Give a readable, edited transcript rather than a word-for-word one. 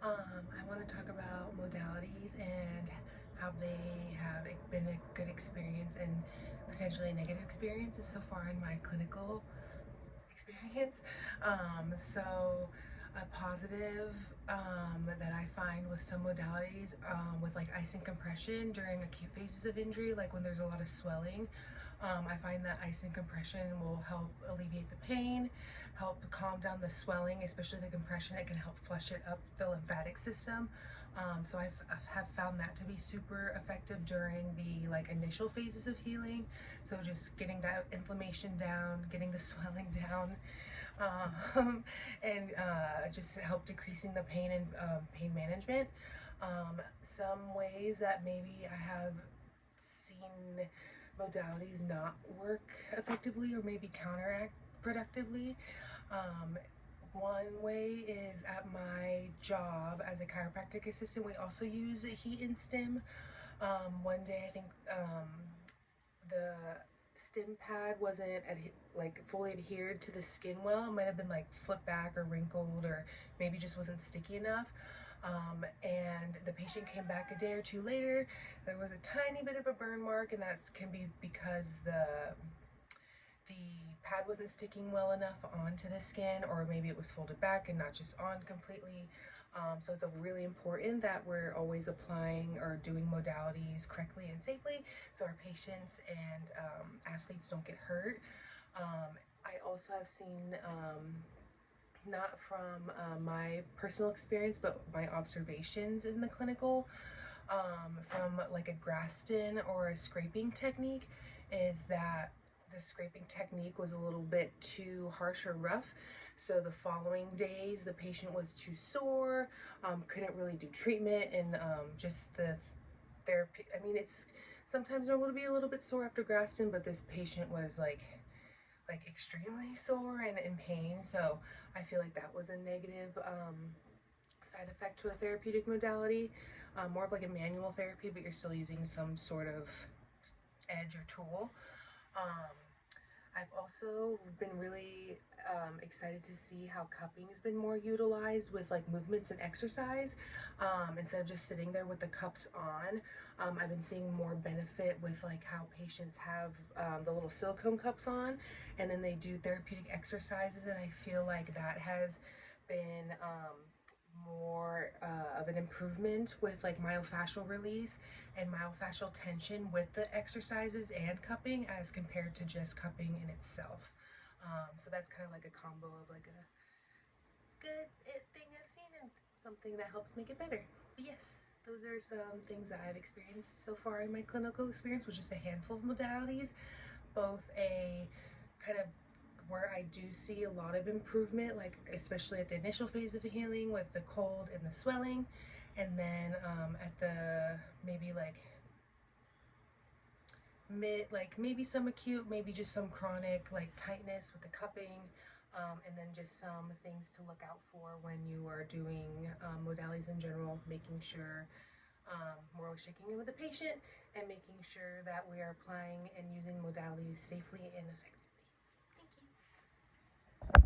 I want to talk about modalities and how they have been a good experience and potentially negative experiences so far in my clinical experience. So a positive that I find with some modalities, with like ice and compression during acute phases of injury, like when there's a lot of swelling, I find that ice and compression will help alleviate the pain, help calm down the swelling, especially the compression. It can help flush it up the lymphatic system. So have found that to be super effective during the like initial phases of healing. So just getting that inflammation down, getting the swelling down, and just help decreasing the pain and pain management. Some ways that maybe I have seen modalities not work effectively or maybe counteract productively. Um, One way is at my job as a chiropractic assistant, we also use heat and stim. One day I think the stim pad wasn't like fully adhered to the skin well. It might have been like flipped back or wrinkled, or maybe just wasn't sticky enough. And the patient came back a day or two later. There was a tiny bit of a burn mark, and that can be because the pad wasn't sticking well enough onto the skin, or maybe it was folded back and not just on completely. So it's really important that we're always applying or doing modalities correctly and safely so our patients and athletes don't get hurt. I also have seen, not from my personal experience, but my observations in the clinical, from like a Graston or a scraping technique, is that the scraping technique was a little bit too harsh or rough. So the following days, the patient was too sore, couldn't really do treatment, and just the therapy. I mean, it's sometimes normal to be a little bit sore after Graston, but this patient was like extremely sore and in pain. So I feel like that was a negative side effect to a therapeutic modality, more of like a manual therapy, but you're still using some sort of edge or tool. Um, I've also been really excited to see how cupping has been more utilized with like movements and exercise, instead of just sitting there with the cups on. I've been seeing more benefit with like how patients have the little silicone cups on, and then they do therapeutic exercises, and I feel like that has been more of an improvement with like myofascial release and myofascial tension with the exercises and cupping as compared to just cupping in itself. So that's kind of like a combo of like a good thing I've seen and something that helps make it better. But yes, those are some things that I've experienced so far in my clinical experience with just a handful of modalities, both a kind of where I do see a lot of improvement, like especially at the initial phase of healing with the cold and the swelling, and then at the maybe like mid, like maybe some acute, maybe just some chronic like tightness with the cupping, and then just some things to look out for when you are doing modalities in general, making sure we're always checking in with the patient and making sure that we are applying and using modalities safely and effectively.